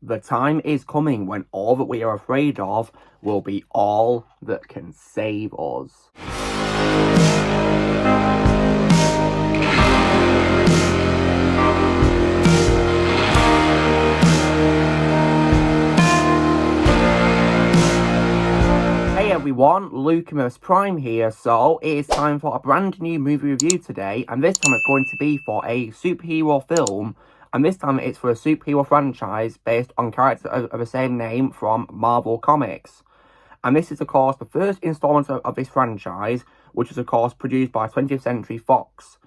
The time is coming when all that we are afraid of will be all that can save us. Hey everyone, Lucamus Prime here. So it is time for a brand new movie review today, and this time it's going to be for a superhero film, and this time it's for a superhero franchise based on characters of the same name from Marvel Comics. And this is of course the first installment of this franchise, which is of course produced by 20th Century Fox.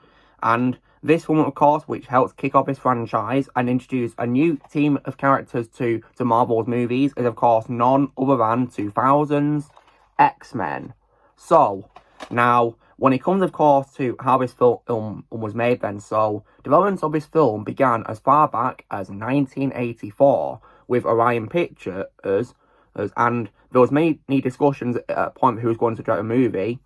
And this film, of course, which helps kick off this franchise and introduce a new team of characters to Marvel's movies, is of course none other than 2000's X-Men. So, now, when it comes, of course, to how this film was made then, so, development of this film began as far back as 1984 with Orion Pictures, and there was many discussions at a point who was going to direct the movie.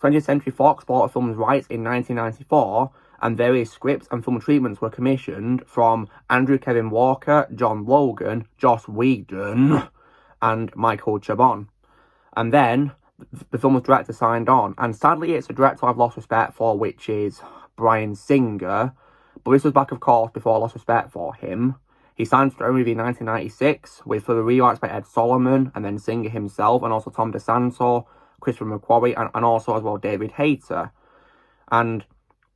20th Century Fox bought the film's rights in 1994, and various scripts and film treatments were commissioned from Andrew Kevin Walker, John Logan, Joss Whedon, and Michael Chabon. And then the film's director signed on, and sadly it's a director I've lost respect for, which is Bryan Singer. But this was back, of course, before I lost respect for him. He signed for a movie in 1996 with further rewrites by Ed Solomon, and then Singer himself, and also Tom DeSanto, Christopher McQuarrie, and also as well David Hayter. And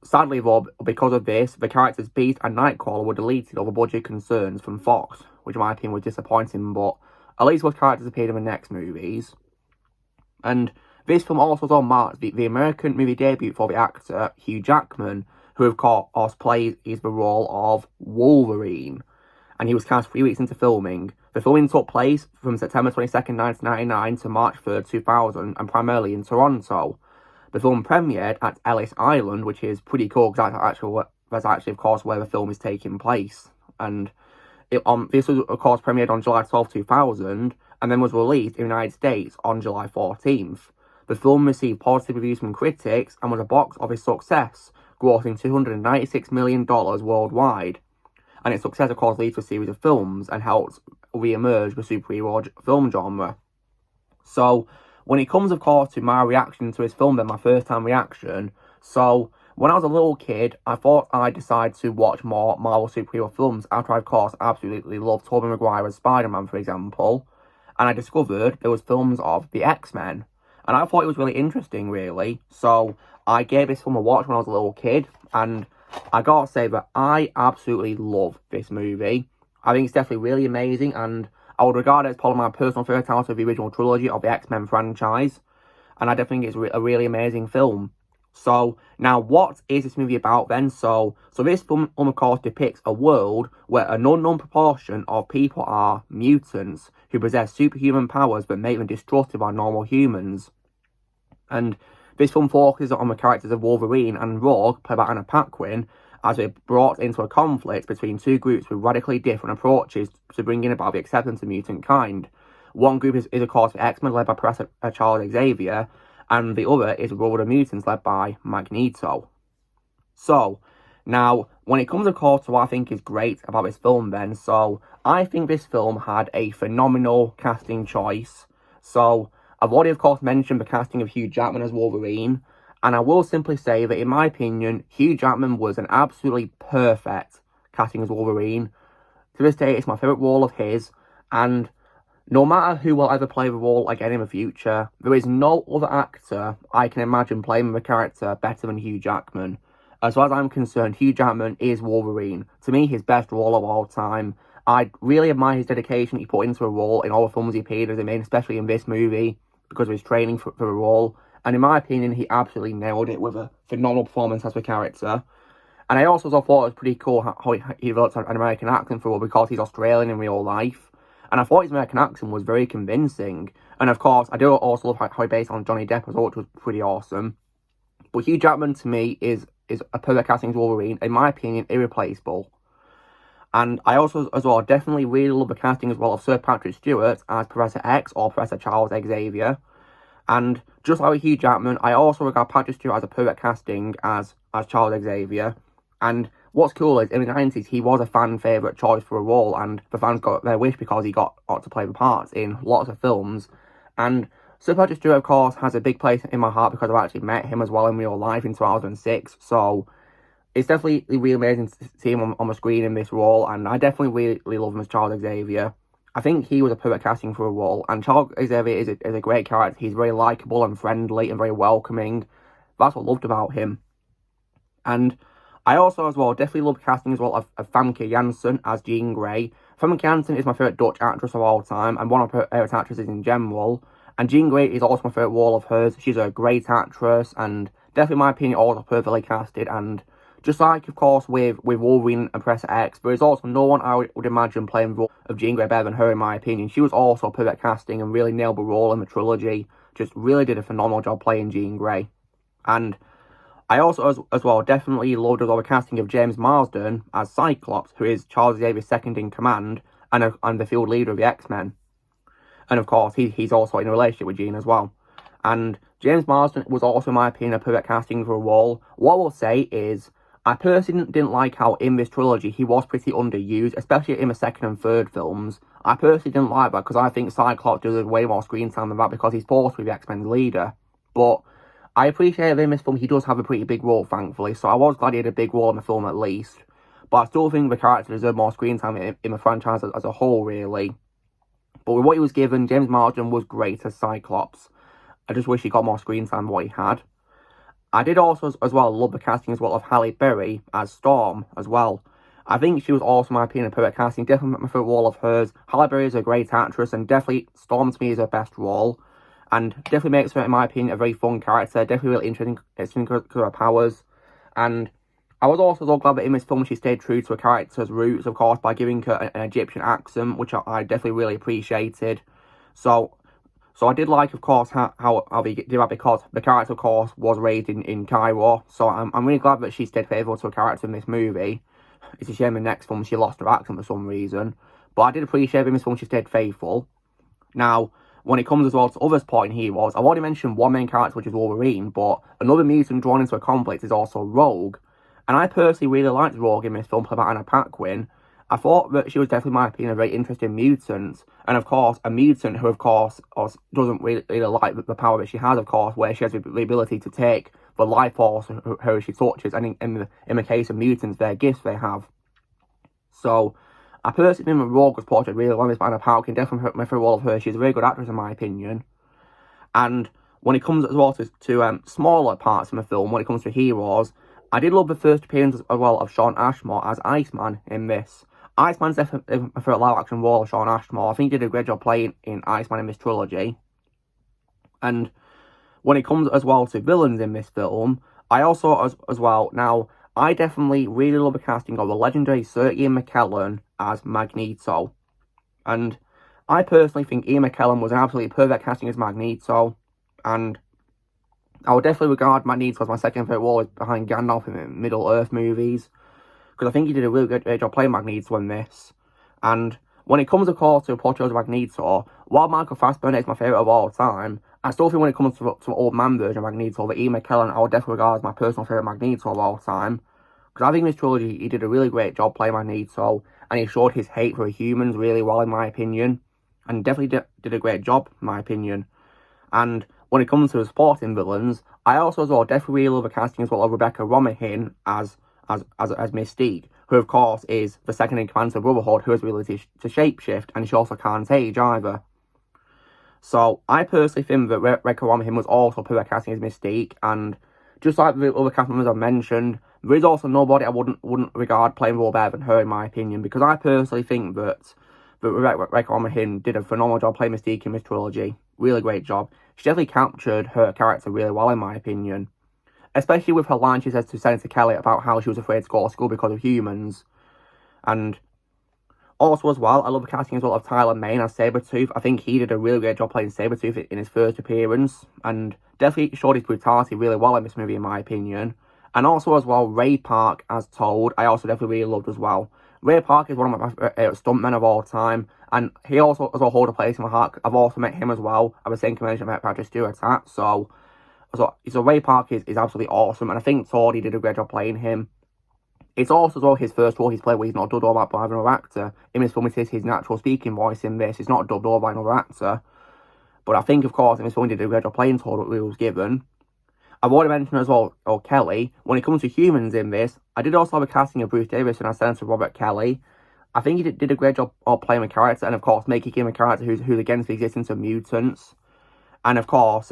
sadly though, because of this, the characters Beast and Nightcrawler were deleted over budget concerns from Fox, which in my opinion was disappointing, but at least those characters appeared in the next movies. And this film also marks the American movie debut for the actor Hugh Jackman, who of course plays the role of Wolverine. And he was cast 3 weeks into filming. The filming took place from September 22nd, 1999 to March 3rd, 2000, and primarily in Toronto. The film premiered at Ellis Island, which is pretty cool because that's actually, of course, where the film is taking place. And this was, of course, premiered on July 12, 2000, and then was released in the United States on July 14th. The film received positive reviews from critics and was a box office success, grossing $296 million worldwide. And its success, of course, leads to a series of films and helped re-emerge the superhero film genre. So, when it comes, of course, to my reaction to this film, then my first-time reaction, so when I was a little kid, I thought I'd decide to watch more Marvel superhero films after I, of course, absolutely loved Tobey Maguire as Spider-Man, for example. And I discovered there was films of the X-Men. And I thought it was really interesting, really. So I gave this film a watch when I was a little kid. And I gotta say that I absolutely love this movie. I think it's definitely really amazing. And I would regard it as probably my personal favourite out of the original trilogy of the X-Men franchise. And I definitely think it's a really amazing film. So, now what is this movie about then? So this film, of course, depicts a world where an unknown proportion of people are mutants who possess superhuman powers but make them destructive on normal humans. And this film focuses on the characters of Wolverine and Rogue, played by Anna Paquin, as they're brought into a conflict between two groups with radically different approaches to bringing about the acceptance of mutant kind. One group is of course, the X-Men, led by Professor Charles Xavier, and the other is a Brotherhood of Mutants, led by Magneto. So, now, when it comes, of course, to what I think is great about this film then, so, I think this film had a phenomenal casting choice. So, I've already, of course, mentioned the casting of Hugh Jackman as Wolverine, and I will simply say that, in my opinion, Hugh Jackman was an absolutely perfect casting as Wolverine. To this day, it's my favourite role of his, and no matter who will ever play the role again in the future, there is no other actor I can imagine playing the character better than Hugh Jackman. As far as I'm concerned, Hugh Jackman is Wolverine. To me, his best role of all time. I really admire his dedication he put into a role in all the films he appeared as in, especially in this movie, because of his training for the role. And in my opinion, he absolutely nailed it with a phenomenal performance as a character. And I also thought it was pretty cool how he developed an American accent for a role, because he's Australian in real life. And I thought his American accent was very convincing. And of course, I do also love how he based on Johnny Depp as well, which was pretty awesome. But Hugh Jackman, to me, is a perfect casting as Wolverine. In my opinion, irreplaceable. And I also, as well, definitely really love the casting as well of Sir Patrick Stewart as Professor X, or Professor Charles Xavier. And just like with Hugh Jackman, I also regard Patrick Stewart as a perfect casting as Charles Xavier. And what's cool is, in the 90s, he was a fan favourite choice for a role, and the fans got their wish because he got to play the parts in lots of films. And Sir Patrick Stewart, of course, has a big place in my heart because I've actually met him as well in real life in 2006, so it's definitely really amazing to see him on the screen in this role, and I definitely really love him as Charles Xavier. I think he was a perfect casting for a role, and Charles Xavier is a great character. He's very likeable and friendly and very welcoming. That's what I loved about him. And I also, as well, definitely love casting as well of Famke Janssen as Jean Grey. Famke Janssen is my favourite Dutch actress of all time, and one of her favourite actresses in general. And Jean Grey is also my favourite role of hers. She's a great actress, and definitely, in my opinion, also perfectly casted. And just like, of course, with Wolverine and Professor X, there is also no one I would imagine playing the role of Jean Grey better than her, in my opinion. She was also perfect casting and really nailed the role in the trilogy. Just really did a phenomenal job playing Jean Grey. And I also, as well, definitely loved the casting of James Marsden as Cyclops, who is Charles Xavier's second in command and the field leader of the X-Men. And of course, he's also in a relationship with Jean as well. And James Marsden was also, in my opinion, a perfect casting for a role. What I will say is, I personally didn't like how in this trilogy he was pretty underused, especially in the second and third films. I personally didn't like that because I think Cyclops deserves way more screen time than that because he's supposed to be the X-Men's leader. But I appreciate in this film he does have a pretty big role, thankfully, so I was glad he had a big role in the film at least. But I still think the character deserved more screen time in the franchise as a whole, really. But with what he was given, James Marsden was great as Cyclops. I just wish he got more screen time than what he had. I did also, as well, love the casting as well of Halle Berry as Storm as well. I think she was also, in my opinion, a perfect casting. Definitely my favourite role of hers. Halle Berry is a great actress, and definitely Storm to me is her best role. And definitely makes her, in my opinion, a very fun character. Definitely really interesting because of her powers. And I was also so glad that in this film she stayed true to her character's roots, of course, by giving her an Egyptian accent, which I definitely really appreciated. So I did like, of course, how they did that because the character, of course, was raised in Cairo. So I'm really glad that she stayed faithful to her character in this movie. It's a shame in the next film she lost her accent for some reason. But I did appreciate in this film she stayed faithful. Now, when it comes as well to other supporting heroes, I've already mentioned one main character, which is Wolverine, but another mutant drawn into a conflict is also Rogue. And I personally really liked Rogue in this film, played by Anna Paquin. I thought that she was definitely, in my opinion, a very interesting mutant. And of course, a mutant who, of course, doesn't really like the power that she has, of course, where she has the ability to take the life force of her she touches. And in the case of mutants, their gifts they have. So I personally think that Rogue was portrayed really well by Anna Paquin. Definitely my favourite role of her. She's a very good actress, in my opinion. And when it comes as well to smaller parts in the film, when it comes to heroes, I did love the first appearance as well of Shawn Ashmore as Iceman in this. Iceman's definitely my favourite live-action role of Shawn Ashmore. I think he did a great job playing in Iceman in this trilogy. And when it comes as well to villains in this film, I also, as well, now, I definitely really love the casting of the legendary Sir Ian McKellen as Magneto. And I personally think Ian McKellen was an absolutely perfect casting as Magneto. And I would definitely regard Magneto as my second favourite role behind Gandalf in the Middle-earth movies. Because I think he did a really good job playing Magneto in this. And when it comes, of course, to portrayals of Magneto, while Michael Fassbender is my favourite of all time, I still think when it comes to an old man version of Magneto, that Ian McKellen I would definitely regard as my personal favourite Magneto of all time. Because I think in this trilogy, he did a really great job playing Magneto, and he showed his hate for humans really well, in my opinion. And definitely did a great job, in my opinion. And when it comes to the supporting villains, I also as well definitely really love the casting as well of Rebecca Romijn as Mystique, who of course is the second in command to the Brotherhood, who has the ability to shapeshift, and she also can't age either. So I personally think that Rebecca Romijn was also perfect casting as Mystique, and just like the other cast members I've mentioned, there is also nobody I wouldn't regard playing role better than her, in my opinion, because I personally think that Rebecca Romijn did a phenomenal job playing Mystique in this trilogy. Really great job. She definitely captured her character really well, in my opinion. Especially with her line she says to Senator Kelly about how she was afraid to go to school because of humans. And also as well, I love the casting as well of Tyler Mane as Sabretooth. I think he did a really great job playing Sabretooth in his first appearance. And definitely showed his brutality really well in this movie, in my opinion. And also as well, Ray Park as Toad, I also definitely really loved as well. Ray Park is one of my stuntmen of all time, and he also holds a place in my heart. I've also met him as well. I was saying convention I met Patrick Stewart at, so Ray Park is absolutely awesome, and I think Toad did a great job playing him. It's also as well his first role he's played where he's not dubbed over by another actor. In this film, it is his natural speaking voice in this. It's not dubbed over by another actor. But I think, of course, in this film, he did a great job playing to what he was given. I've already mentioned as well, Kelly. When it comes to humans in this, I did also have a casting of Bruce Davison as Senator Robert Kelly. I think he did a great job of playing a character, and of course, making him a character who's against the existence of mutants. And of course,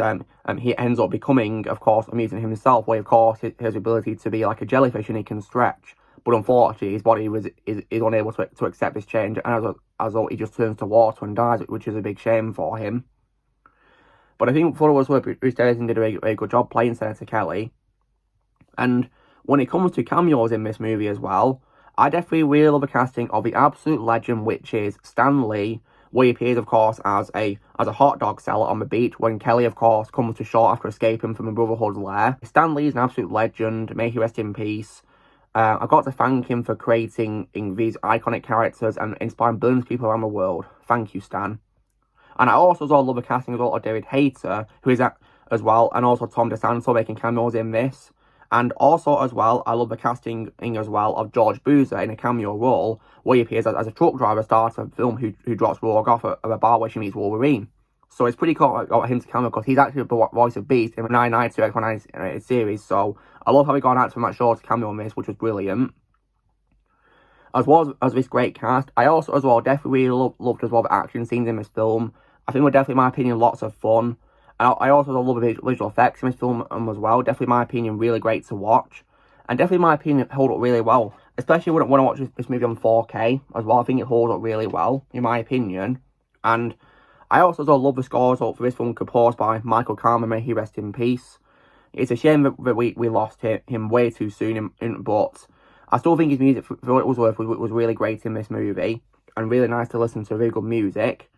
he ends up becoming, of course, a mutant himself, where of course his ability to be like a jellyfish and he can stretch. But unfortunately, his body is unable to accept this change, and as he just turns to water and dies, which is a big shame for him. But I think for what it was worth, Bruce Davison did a very good job playing Senator Kelly. And when it comes to cameos in this movie as well, I definitely really love the casting of the absolute legend, which is Stan Lee, where he appears, of course, as a hot dog seller on the beach when Kelly, of course, comes to shore after escaping from the Brotherhood's lair. Stan Lee is an absolute legend. May he rest in peace. I've got to thank him for creating these iconic characters and inspiring billions of people around the world. Thank you, Stan. And I also love the casting as well of David Hayter, who is as well, and also Tom DeSanto making cameos in this. And also as well, I love the casting as well of George Boozer in a cameo role, where he appears as a truck driver starter of the film who drops Rogue off at a bar where she meets Wolverine. So it's pretty cool got him to cameo because he's actually the voice of Beast in the 992 X-Men series. So I love how he got an actor from that show to cameo on this, which was brilliant. As well as this great cast, I also as well definitely really loved as well the action scenes in this film. I think were definitely, in my opinion, lots of fun. And I also love the visual effects in this film as well. Definitely, in my opinion, really great to watch. And definitely, in my opinion, hold up really well. Especially when I watch this movie on 4K as well. I think it holds up really well, in my opinion. And I also love the scores for this film composed by Michael Kamen, may he rest in peace. It's a shame that we lost him way too soon, but I still think his music, for what it was worth, was really great in this movie. And really nice to listen to, really good music.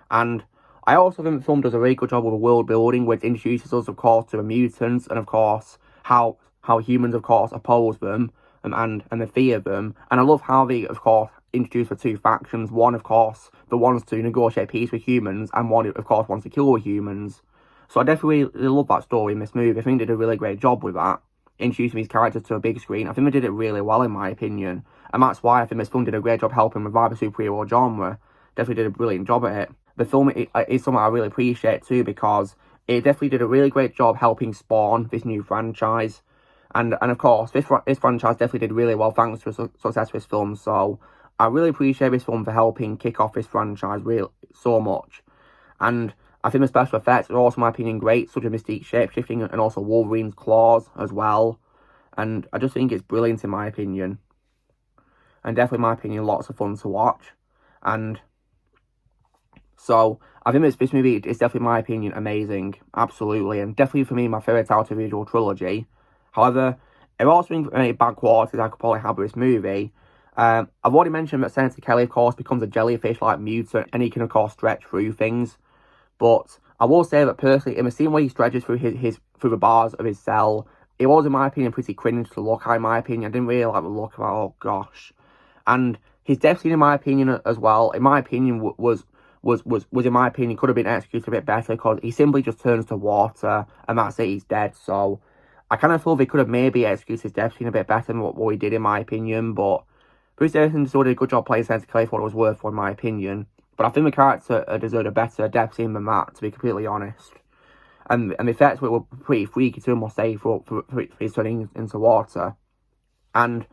And I also think the film does a really good job with the world building, which introduces us, of course, to the mutants, and of course, how humans, of course, oppose them, and the fear of them. And I love how they, of course, introduce the two factions. One, of course, the ones to negotiate peace with humans, and one, of course, wants to kill humans. So I definitely really love that story in this movie. I think they did a really great job with that, introducing these characters to a big screen. I think they did it really well, in my opinion. And that's why I think this film did a great job helping revive the superhero genre. Definitely did a brilliant job at it. The film is something I really appreciate too, because it definitely did a really great job helping spawn this new franchise. And of course, this franchise definitely did really well thanks to the success of this film. So I really appreciate this film for helping kick off this franchise really so much. And I think the special effects are also, in my opinion, great, such as Mystique shape-shifting and also Wolverine's claws as well. And I just think it's brilliant, in my opinion. And definitely, in my opinion, lots of fun to watch. And so I think this movie is definitely, in my opinion, amazing. Absolutely. And definitely, for me, my favourite out of the visual trilogy. However, there are also any bad qualities I could probably have with this movie. I've already mentioned that Senator Kelly, of course, becomes a jellyfish-like mutant, and he can, of course, stretch through things. But I will say that personally, in the scene where he stretches through through the bars of his cell, it was, in my opinion, pretty cringe to look at, in my opinion. I didn't really like the look of it. Oh, gosh. And his death scene, in my opinion, as well, in my opinion, was in my opinion, could have been executed a bit better, because he simply just turns to water, and that's it, he's dead. So I kind of feel they could have maybe executed his death scene a bit better than what he did, in my opinion. But Bruce Davison still did a good job playing Senator Kelly for what it was worth, in my opinion. But I think the character deserved a better death scene than that, to be completely honest. And the effects were pretty freaky too, I must say, for his turning into water. And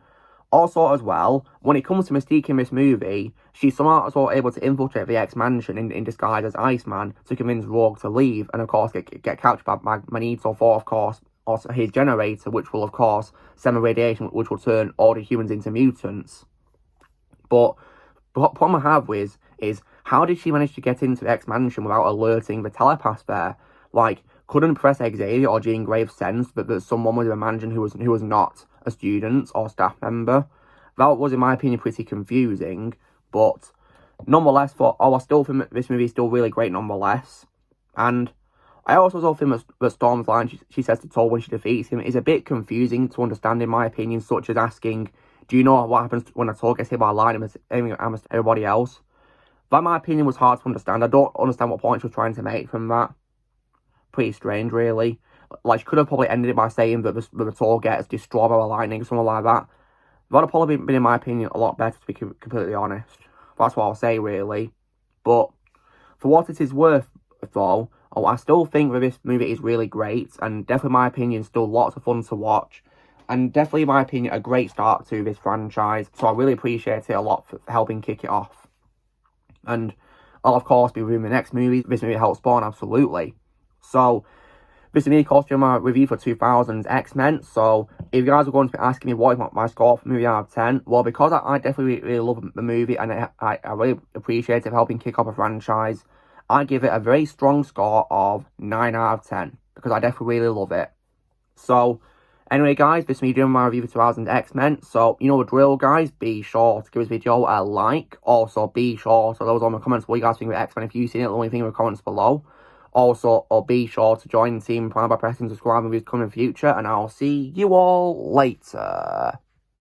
also, as well, when it comes to Mystique in this movie, she's somehow as well able to infiltrate the X-Mansion in disguise as Iceman to convince Rogue to leave, and of course get captured by Magneto for, of course, also his generator, which will, of course, send a radiation which will turn all the humans into mutants. But what problem I have with is how did she manage to get into the X-Mansion without alerting the telepath there? Like, couldn't Professor Xavier or Jean Grey sense that someone was in the mansion who was not a student or staff member? That was, in my opinion, pretty confusing. But nonetheless, I still think this movie is still really great nonetheless. And I also think that Storm's line she says to Thor when she defeats him is a bit confusing to understand, in my opinion, such as asking, do you know what happens when a Thor gets hit by a lightning as everybody else? That, in my opinion, was hard to understand. I don't understand what point she was trying to make from that. Pretty strange, really. Like, she could have probably ended it by saying that the Thor gets destroyed by a lightning, something like that. That would probably been, in my opinion, a lot better, to be completely honest. That's what I'll say, really. But for what it is worth, though, I still think that this movie is really great, and definitely, in my opinion, still lots of fun to watch. And definitely, in my opinion, a great start to this franchise. So I really appreciate it a lot for helping kick it off. And I'll, of course, be reviewing the next movie. This movie helped spawn, absolutely. So, this is me, of course, doing my review for 2000's X-Men. So, if you guys are going to be asking me what is my score for movie out of 10, well, because I definitely really love the movie, and I really appreciate it for helping kick off a franchise, I give it a very strong score of 9 out of 10, because I definitely really love it. So, anyway, guys, this is me doing my review for 2000 X-Men. So, you know the drill, guys. Be sure to give this video a like. Also, be sure to leave on the comments what you guys think of X-Men. If you've seen it, the only thing in the comments below. Also, be sure to join the team by pressing subscribe and videos coming in the future. And I'll see you all later.